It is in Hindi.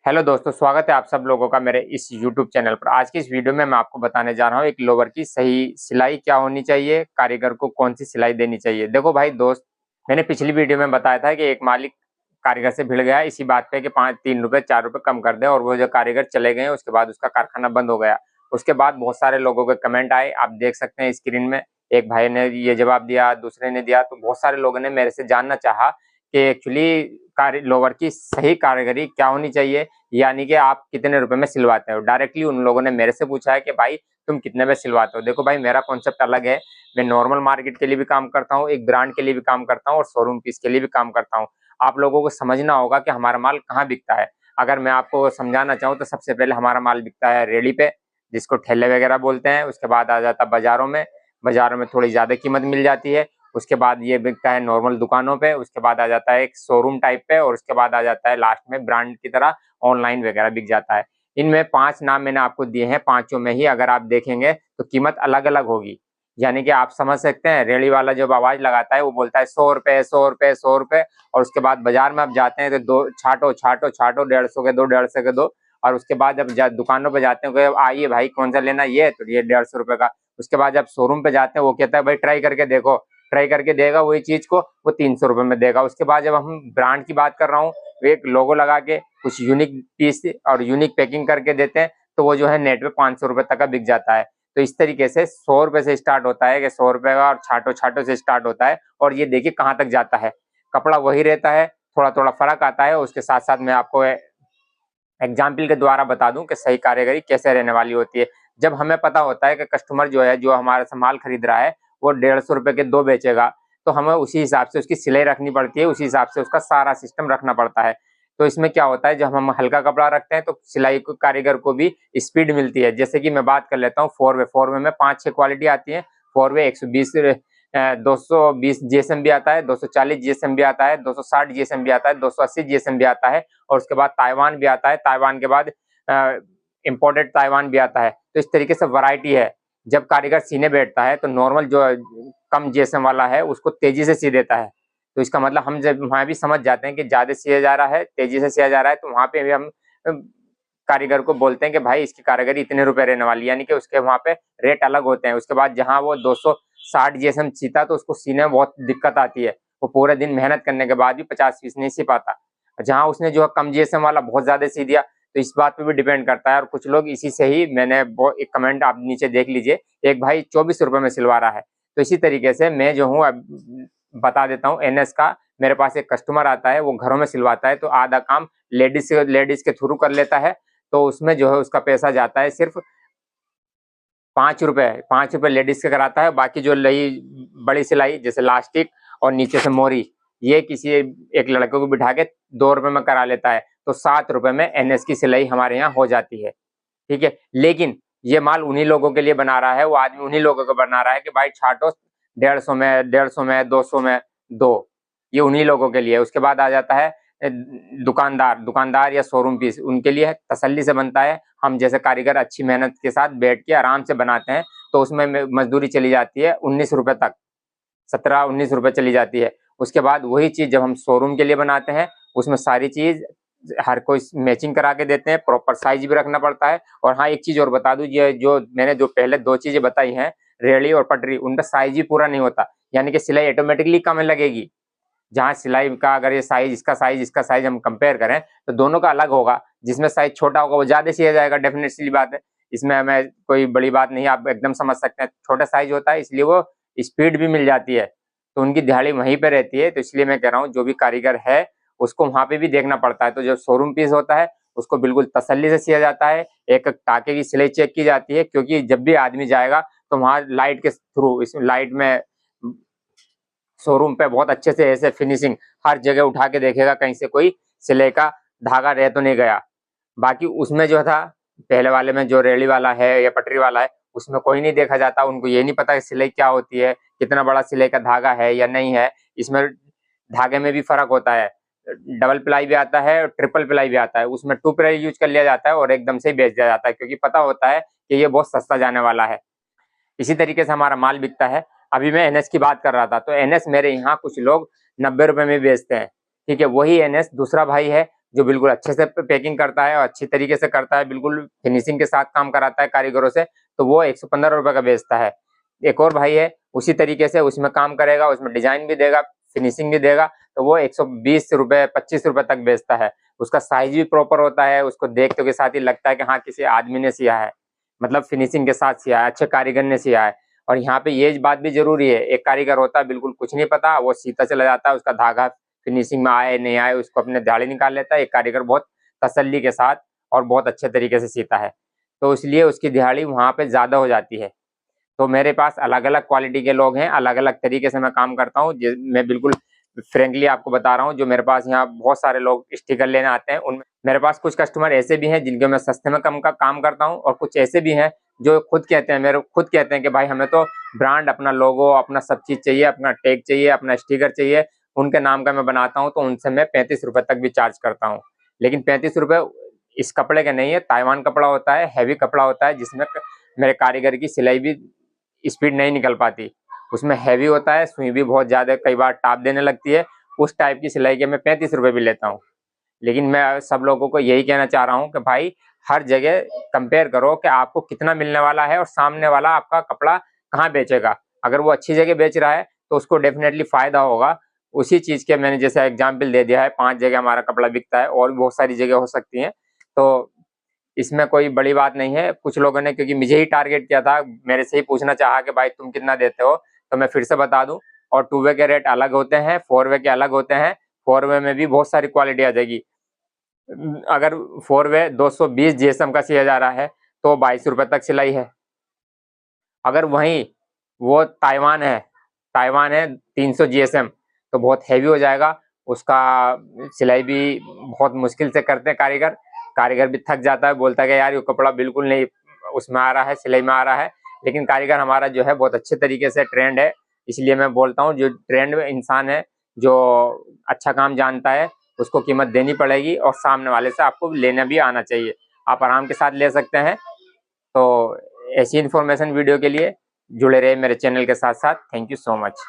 हेलो दोस्तों, स्वागत है आप सब लोगों का मेरे इस यूट्यूब चैनल पर। आज की इस वीडियो में मैं आपको बताने जा रहा हूँ एक लोवर की सही सिलाई क्या होनी चाहिए, कारीगर को कौन सी सिलाई देनी चाहिए। देखो भाई दोस्त, मैंने पिछली वीडियो में बताया था कि एक मालिक कारीगर से भिड़ गया इसी बात पे कि 3 रुपए 4 रुपए कम कर दे, और वो जो कारीगर चले गए उसके बाद उसका कारखाना बंद हो गया। उसके बाद बहुत सारे लोगों के कमेंट आए, आप देख सकते हैं स्क्रीन में। एक भाई ने ये जवाब दिया, दूसरे ने दिया, तो बहुत सारे लोगों ने मेरे से जानना चाहा कि एक्चुअली लोवर की सही कारीगरी क्या होनी चाहिए, यानी कि आप कितने रुपए में सिलवाते हो। डायरेक्टली उन लोगों ने मेरे से पूछा है कि भाई तुम कितने में सिलवाते हो। देखो भाई, मेरा कॉन्सेप्ट अलग है। मैं नॉर्मल मार्केट के लिए भी काम करता हूँ, एक ब्रांड के लिए भी काम करता हूँ, और शोरूम पीस के लिए भी काम करता हूँ। आप लोगों को समझना होगा कि हमारा माल कहाँ बिकता है। अगर मैं आपको समझाना चाहूँ तो सबसे पहले हमारा माल बिकता है रेडी पे, जिसको ठेले वगैरह बोलते हैं। उसके बाद आ जाता है बाजारों में, बाजारों में थोड़ी ज्यादा कीमत मिल जाती है। उसके बाद ये बिकता है नॉर्मल दुकानों पे। उसके बाद आ जाता है एक शोरूम टाइप पे, और उसके बाद आ जाता है लास्ट में ब्रांड की तरह ऑनलाइन वगैरह बिक जाता है। इनमें 5 नाम मैंने आपको दिए हैं, पांचों में ही अगर आप देखेंगे तो कीमत अलग अलग होगी। यानी कि आप समझ सकते हैं, रेडी वाला जब आवाज लगाता है वो बोलता है 100 रुपए 100 रुपए 100 रुपए, और उसके बाद बाजार में आप जाते हैं तो दो छाटो छाटो छाटो, 150 के दो 150 के दो। और उसके बाद जब दुकानों पे जाते हैं, आइए भाई कौन सा लेना, ये तो ये 150 रुपए का। उसके बाद जब शोरूम पे जाते हैं वो कहता है भाई ट्राई करके देखो, ट्राई करके देगा वही चीज को, वो 300 रुपए में देगा। उसके बाद जब हम ब्रांड की बात कर रहा हूँ, एक लोगो लगा के कुछ यूनिक पीस और यूनिक पैकिंग करके देते हैं, तो वो जो है नेट पे 500 रुपए तक का बिक जाता है। तो इस तरीके से 100 रुपए से स्टार्ट होता है, कि 100 रुपए का, और छाटो छाटो से स्टार्ट होता है। और ये देखिए कहाँ तक जाता है, कपड़ा वही रहता है, थोड़ा थोड़ा फर्क आता है। उसके साथ साथ मैं आपको एग्जाम्पल के द्वारा बता दूं कि सही कारीगरी कैसे रहने वाली होती है। जब हमें पता होता है कि कस्टमर जो है, जो हमारे से माल खरीद रहा है, वो 150 रुपए के दो बेचेगा, तो हमें उसी हिसाब से उसकी सिलाई रखनी पड़ती है, उसी हिसाब से उसका सारा सिस्टम रखना पड़ता है। तो इसमें क्या होता है, जब हम हल्का कपड़ा रखते हैं तो सिलाई को कारीगर को भी स्पीड मिलती है। जैसे कि मैं बात कर लेता हूँ फोर वे में 5-6 क्वालिटी आती है। फोर वे 120 220 जीएसएम भी आता है, 240 जीएसएम भी आता है, 260 जीएसएम भी आता है, 280 जीएसएम भी आता है, और उसके बाद ताइवान भी आता है। ताइवान के बाद इम्पोर्टेड ताइवान भी आता है। तो इस तरीके से वैरायटी है। जब कारीगर सीने बैठता है तो नॉर्मल जो कम जीएसएम वाला है उसको तेजी से सी देता है। तो इसका मतलब हम जब वहां भी समझ जाते हैं कि ज्यादा सिया जा रहा है, तेजी से सिया जा रहा है, तो वहां पे भी हम कारीगर को बोलते हैं कि भाई इसकी कारीगरी इतने रुपए रहने वाली, यानी कि उसके वहां पे रेट अलग होते हैं। उसके बाद जहां वो 260 जीएसएम सीता तो उसको सीने में बहुत दिक्कत आती है, वो पूरे दिन मेहनत करने के बाद भी 50 पीस नहीं सी पाता। जहां उसने जो कम जीएसएम वाला बहुत ज्यादा सी दिया, तो इस बात पे भी डिपेंड करता है। और कुछ लोग इसी से ही, मैंने एक कमेंट आप नीचे देख लीजिए, एक भाई 24 रुपए में सिलवा रहा है। तो इसी तरीके से मैं जो हूँ बता देता हूँ एनएस का। मेरे पास एक कस्टमर आता है, वो घरों में सिलवाता है, तो आधा काम लेडीज के थ्रू कर लेता है। तो उसमें जो है उसका पैसा जाता है सिर्फ 5 रुपए। 5 रुपए लेडीज से कराता है, बाकी जो लई बड़ी सिलाई जैसे लास्टिक और नीचे से मोरी, ये किसी एक लड़के को बिठा के 2 रुपए में करा लेता है। तो 7 रुपए में एनएस की सिलाई हमारे यहाँ हो जाती है। ठीक है, लेकिन ये माल उन्हीं लोगों के लिए बना रहा है, वो आदमी उन्हीं लोगों को बना रहा है कि भाई छाटो 150 में 200 में दो, ये उन्हीं लोगों के लिए। उसके बाद आ जाता है दुकानदार या शोरूम पीस, उनके लिए तसल्ली से बनता है। हम जैसे कारीगर अच्छी मेहनत के साथ बैठ के आराम से बनाते हैं, तो उसमें मजदूरी चली जाती है 19 रुपए तक, 17-19 रुपए चली जाती है। उसके बाद वही चीज जब हम शोरूम के लिए बनाते हैं, उसमें सारी चीज हर कोई मैचिंग करा के देते हैं, प्रॉपर साइज भी रखना पड़ता है। और हाँ, एक चीज और बता दूं, ये जो मैंने जो पहले दो चीजें बताई हैं, रेडी और पटरी, उनका साइज ही पूरा नहीं होता, यानी कि सिलाई ऑटोमेटिकली कम लगेगी। जहाँ सिलाई का अगर ये साइज, इसका साइज हम कंपेयर करें तो दोनों का अलग होगा। जिसमें साइज छोटा होगा वो ज्यादा सिया जाएगा, डेफिनेट सी बात है। इसमें हमें कोई बड़ी बात नहीं, आप एकदम समझ सकते हैं। छोटा साइज होता है इसलिए वो स्पीड भी मिल जाती है, तो उनकी दिहाड़ी वहीं पे रहती है। तो इसलिए मैं कह रहा हूँ, जो भी कारीगर है उसको वहां पे भी देखना पड़ता है। तो जो शोरूम पीस होता है उसको बिल्कुल तसल्ली से सिया जाता है, एक टाके की सिलाई चेक की जाती है, क्योंकि जब भी आदमी जाएगा तो वहां लाइट के थ्रू, इस लाइट में शोरूम पे बहुत अच्छे से ऐसे फिनिशिंग हर जगह उठा के देखेगा, कहीं से कोई सिले का धागा रह तो नहीं गया। बाकी उसमें जो था, पहले वाले में जो रेली वाला है या पटरी वाला है, उसमें कोई नहीं देखा जाता। उनको ये नहीं पता कि सिलाई क्या होती है, कितना बड़ा सिलाई का धागा है या नहीं है। इसमें धागे में भी फर्क होता है, डबल प्लाई भी आता है और ट्रिपल प्लाई भी आता है। उसमें 2 प्लाई यूज कर लिया जाता है और एकदम से ही बेच दिया जाता है, क्योंकि पता होता है कि ये बहुत सस्ता जाने वाला है। इसी तरीके से हमारा माल बिकता है। अभी मैं एनएस की बात कर रहा था, तो एनएस मेरे यहाँ कुछ लोग 90 रुपए में बेचते हैं। ठीक है, वही एनएस दूसरा भाई है जो बिल्कुल अच्छे से पैकिंग करता है और अच्छी तरीके से करता है, बिल्कुल फिनिशिंग के साथ काम कराता है कारीगरों से, तो वो 115 रुपये का बेचता है। एक और भाई है उसी तरीके से उसमें काम करेगा, उसमें डिजाइन भी देगा, फिनिशिंग भी देगा, तो वो 120 रुपये 25 रुपये तक बेचता है। उसका साइज भी प्रॉपर होता है, उसको देखते के साथ ही लगता है कि हाँ किसी आदमी ने सिया है, मतलब फिनिशिंग के साथ सिया है, अच्छे कारीगर ने सिया है। और यहाँ पे ये बात भी जरूरी है, एक कारीगर होता है बिल्कुल कुछ नहीं पता, वो सीता चला जाता है, उसका धागा फिनिशिंग में आए नहीं आए उसको अपने दिहाड़ी निकाल लेता है। एक कारीगर बहुत तसल्ली के साथ और बहुत अच्छे तरीके से सीता है, तो इसलिए उसकी दिहाड़ी वहाँ पे ज़्यादा हो जाती है। तो मेरे पास अलग अलग क्वालिटी के लोग हैं, अलग अलग तरीके से मैं काम करता हूँ। मैं बिल्कुल फ्रेंकली आपको बता रहा हूँ, जो मेरे पास यहाँ बहुत सारे लोग स्टिकर लेने आते हैं, उनमें मेरे पास कुछ कस्टमर ऐसे भी हैं जिनके मैं सस्ते में कम का काम करता हूँ, और कुछ ऐसे भी हैं जो खुद कहते हैं कि भाई हमें तो ब्रांड, अपना लोगो, अपना सब चीज़ चाहिए, अपना टैग चाहिए, अपना स्टिकर चाहिए, उनके नाम का मैं बनाता हूँ, तो उनसे मैं 35 रुपये तक भी चार्ज करता हूँ। लेकिन 35 रुपये इस कपड़े का नहीं है, ताइवान कपड़ा होता है, हैवी कपड़ा होता है, जिसमें मेरे कारीगर की सिलाई भी स्पीड नहीं निकल पाती, उसमें हैवी होता है, सुई भी बहुत ज़्यादा कई बार टाप देने लगती है, उस टाइप की सिलाई के मैं 35 रुपये भी लेता हूँ। लेकिन मैं सब लोगों को यही कहना चाह रहा हूँ कि भाई हर जगह कंपेयर करो कि आपको कितना मिलने वाला है और सामने वाला आपका कपड़ा कहाँ बेचेगा। अगर वो अच्छी जगह बेच रहा है तो उसको डेफिनेटली फ़ायदा होगा। उसी चीज़ के मैंने जैसे एग्जाम्पल दे दिया है, 5 जगह हमारा कपड़ा बिकता है, और भी बहुत सारी जगह हो सकती हैं, तो इसमें कोई बड़ी बात नहीं है। कुछ लोगों ने क्योंकि मुझे ही टारगेट किया था, मेरे से ही पूछना चाहा कि भाई तुम कितना देते हो, तो मैं फिर से बता दूं, और 2 वे के रेट अलग होते हैं, 4 वे के अलग होते हैं। 4 वे में भी बहुत सारी क्वालिटी आ जाएगी। अगर 4 वे 220 जीएसएम का सिया जा रहा है तो 22 रुपये तक सिलाई है। अगर वहीं वो ताइवान है 300 जीएसएम, तो बहुत हैवी हो जाएगा, उसका सिलाई भी बहुत मुश्किल से करते हैं कारीगर, कारीगर भी थक जाता है, बोलता है कि यार ये कपड़ा बिल्कुल नहीं उसमें आ रहा है, सिलाई में आ रहा है। लेकिन कारीगर हमारा जो है बहुत अच्छे तरीके से ट्रेंड है, इसलिए मैं बोलता हूँ जो ट्रेंड इंसान है, जो अच्छा काम जानता है, उसको कीमत देनी पड़ेगी, और सामने वाले से आपको लेना भी आना चाहिए, आप आराम के साथ ले सकते हैं। तो ऐसी इन्फॉर्मेशन वीडियो के लिए जुड़े रहे मेरे चैनल के साथ साथ। Thank you so much.